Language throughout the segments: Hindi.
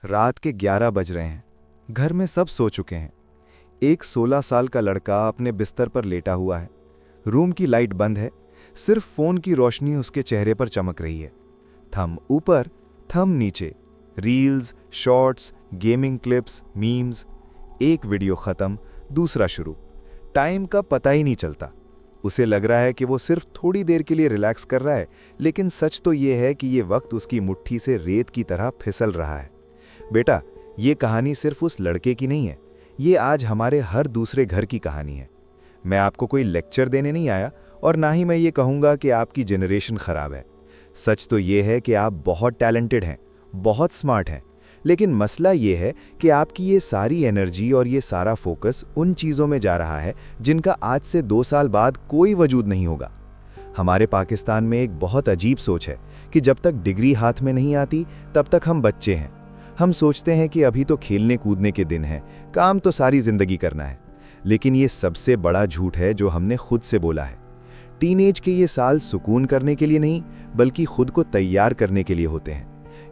रात के 11 बज रहे हैं। घर में सब सो चुके हैं। एक 16 साल का लड़का अपने बिस्तर पर लेटा हुआ है। रूम की लाइट बंद है। सिर्फ फोन की रोशनी उसके चेहरे पर चमक रही है। थंब ऊपर, थंब नीचे। Reels, shorts, gaming clips, memes. एक वीडियो खत्म, दूसरा शुरू। टाइम का पता ही नहीं चलता। उसे लग रहा है कि वो सिर्फ थोड़ी देर के लिए रिलैक्स कर रहा है, लेकिन सच तो ये है कि ये वक्त उसकी मुट्ठी से रेत की तरह फिसल रहा है। बेटा, ये कहानी सिर्फ उस लड़के की नहीं है, ये आज हमारे हर दूसरे घर की कहानी है। मैं आपको कोई लेक्चर देने नहीं आया और ना ही मैं ये कहूँगा कि आपकी जनरेशन खराब है। सच तो ये है कि आप बहुत टैलेंटेड हैं, बहुत स्मार्ट हैं, लेकिन मसला ये है कि आपकी ये सारी एनर्जी और ये सारा फोकस उन चीज़ों में जा रहा है जिनका आज से 2 साल बाद कोई वजूद नहीं होगा। हमारे पाकिस्तान में एक बहुत अजीब सोच है कि जब तक डिग्री हाथ में नहीं आती तब तक हम बच्चे हैं। हम सोचते हैं कि अभी तो खेलने कूदने के दिन हैं, काम तो सारी जिंदगी करना है। लेकिन ये सबसे बड़ा झूठ है जो हमने खुद से बोला है। टीनेज के ये साल सुकून करने के लिए नहीं, बल्कि खुद को तैयार करने के लिए होते हैं।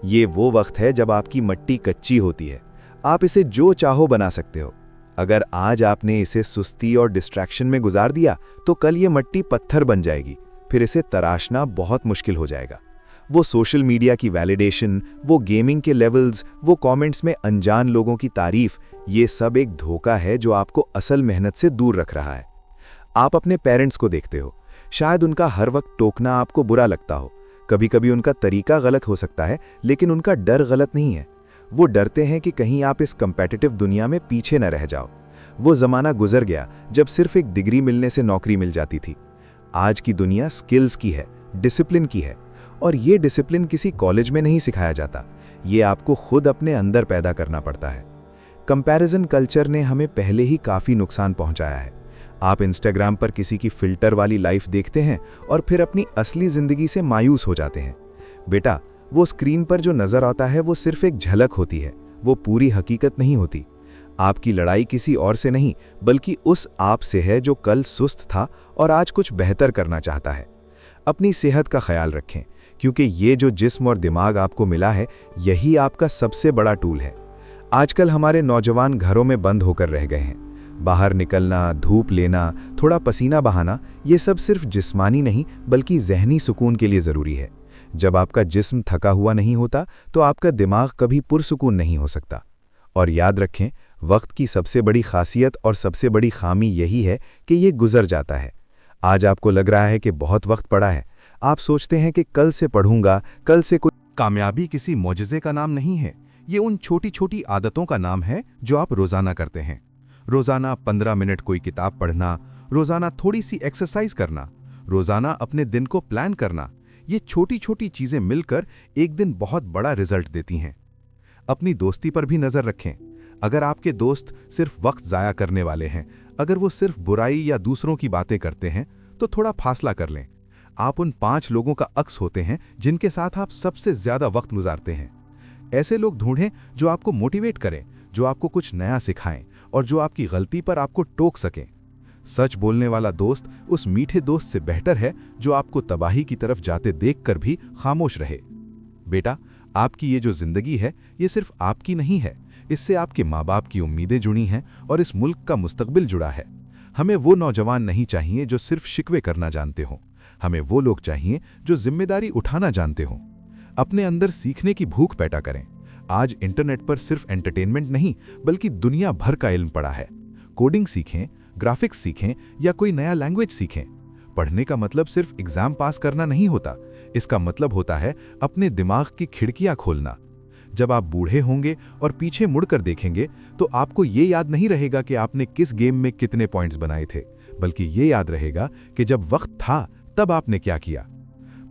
ये वो वक्त है जब आपकी मिट्टी कच्ची होती है। आप इसे जो चाहो बना सकते हो। अगर आज आपने इसे सुस्ती और डिस्ट्रैक्शन में गुजार दिया तो कल ये मिट्टी पत्थर बन जाएगी, फिर इसे तराशना बहुत मुश्किल हो जाएगा। वो सोशल मीडिया की वैलिडेशन, वो गेमिंग के लेवल्स, वो कमेंट्स में अनजान लोगों की तारीफ, ये सब एक धोखा है जो आपको असल मेहनत से दूर रख रहा है। आप अपने पेरेंट्स को देखते हो, शायद उनका हर वक्त टोकना आपको बुरा लगता हो। कभी कभी उनका तरीका गलत हो सकता है, लेकिन उनका डर गलत नहीं है। वो डरते हैं कि कहीं आप इस कंपेटिटिव दुनिया में पीछे न रह जाओ। वो ज़माना गुजर गया जब सिर्फ एक डिग्री मिलने से नौकरी मिल जाती थी। आज की दुनिया स्किल्स की है, डिसिप्लिन की है, और ये डिसिप्लिन किसी कॉलेज में नहीं सिखाया जाता। ये आपको खुद अपने अंदर पैदा करना पड़ता है। कंपैरिजन कल्चर ने हमें पहले ही काफ़ी नुकसान पहुंचाया है। आप इंस्टाग्राम पर किसी की फिल्टर वाली लाइफ देखते हैं और फिर अपनी असली ज़िंदगी से मायूस हो जाते हैं। बेटा, वो स्क्रीन पर जो नज़र आता है वो सिर्फ एक झलक होती है, वो पूरी हकीकत नहीं होती। आपकी लड़ाई किसी और से नहीं, बल्कि उस आप से है जो कल सुस्त था और आज कुछ बेहतर करना चाहता है। अपनी सेहत का ख्याल रखें, क्योंकि ये जो जिस्म और दिमाग आपको मिला है, यही आपका सबसे बड़ा टूल है। आजकल हमारे नौजवान घरों में बंद होकर रह गए हैं। बाहर निकलना, धूप लेना, थोड़ा पसीना बहाना, ये सब सिर्फ जिस्मानी नहीं बल्कि ज़हनी सुकून के लिए ज़रूरी है। जब आपका जिस्म थका हुआ नहीं होता तो आपका दिमाग कभी पुरसुकून नहीं हो सकता। और याद रखें, वक्त की सबसे बड़ी खासियत और सबसे बड़ी खामी यही है कि ये गुजर जाता है। आज आपको लग रहा है कि बहुत वक्त पड़ा है। आप सोचते हैं कि कल से पढ़ूंगा, कल से कुछ। कामयाबी किसी मौजज़े का नाम नहीं है, ये उन छोटी छोटी आदतों का नाम है जो आप रोज़ाना करते हैं। रोज़ाना 15 मिनट कोई किताब पढ़ना, रोज़ाना थोड़ी सी एक्सरसाइज करना, रोज़ाना अपने दिन को प्लान करना, ये छोटी छोटी चीज़ें मिलकर एक दिन बहुत बड़ा रिजल्ट देती हैं। अपनी दोस्ती पर भी नज़र रखें। अगर आपके दोस्त सिर्फ वक्त ज़ाया करने वाले हैं, अगर वो सिर्फ बुराई या दूसरों की बातें करते हैं, तो थोड़ा फासला कर लें। आप उन 5 लोगों का अक्स होते हैं जिनके साथ आप सबसे ज़्यादा वक्त गुजारते हैं। ऐसे लोग ढूंढें जो आपको मोटिवेट करें, जो आपको कुछ नया सिखाएं और जो आपकी गलती पर आपको टोक सकें। सच बोलने वाला दोस्त उस मीठे दोस्त से बेहतर है जो आपको तबाही की तरफ जाते देखकर भी खामोश रहे। बेटा, आपकी ये जो जिंदगी है, ये सिर्फ आपकी नहीं है, इससे आपके माँ बाप की उम्मीदें जुड़ी हैं और इस मुल्क का मुस्तकबिल जुड़ा है। हमें वो नौजवान नहीं चाहिए जो सिर्फ शिकवे करना जानते हों, हमें वो लोग चाहिए जो जिम्मेदारी उठाना जानते हों। अपने अंदर सीखने की भूख पैदा करें। आज इंटरनेट पर सिर्फ एंटरटेनमेंट नहीं बल्कि दुनिया भर का इल्म पड़ा है। कोडिंग सीखें, ग्राफिक्स सीखें या कोई नया लैंग्वेज सीखें। पढ़ने का मतलब सिर्फ एग्जाम पास करना नहीं होता, इसका मतलब होता है अपने दिमाग की खिड़कियां खोलना। जब आप बूढ़े होंगे और पीछे मुड़कर देखेंगे तो आपको ये याद नहीं रहेगा कि आपने किस गेम में कितने पॉइंट्स बनाए थे, बल्कि ये याद रहेगा कि जब वक्त था तब आपने क्या किया।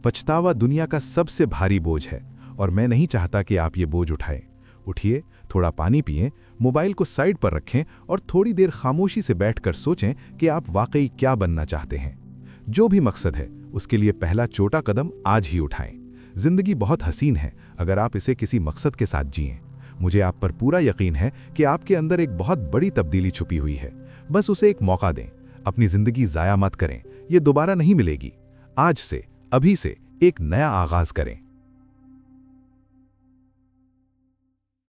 पछतावा दुनिया का सबसे भारी बोझ है और मैं नहीं चाहता कि आप ये बोझ उठाएं। उठिए, थोड़ा पानी पिएं, मोबाइल को साइड पर रखें और थोड़ी देर खामोशी से बैठकर सोचें कि आप वाकई क्या बनना चाहते हैं। जो भी मकसद है उसके लिए पहला छोटा कदम आज ही उठाएं। जिंदगी बहुत हसीन है अगर आप इसे किसी मकसद के साथ जिएं। मुझे आप पर पूरा यकीन है कि आपके अंदर एक बहुत बड़ी तब्दीली छुपी हुई है। बस उसे एक मौका दें। अपनी जिंदगी ज़ाया मत करें, ये दोबारा नहीं मिलेगी। आज से, अभी से एक नया आगाज करें।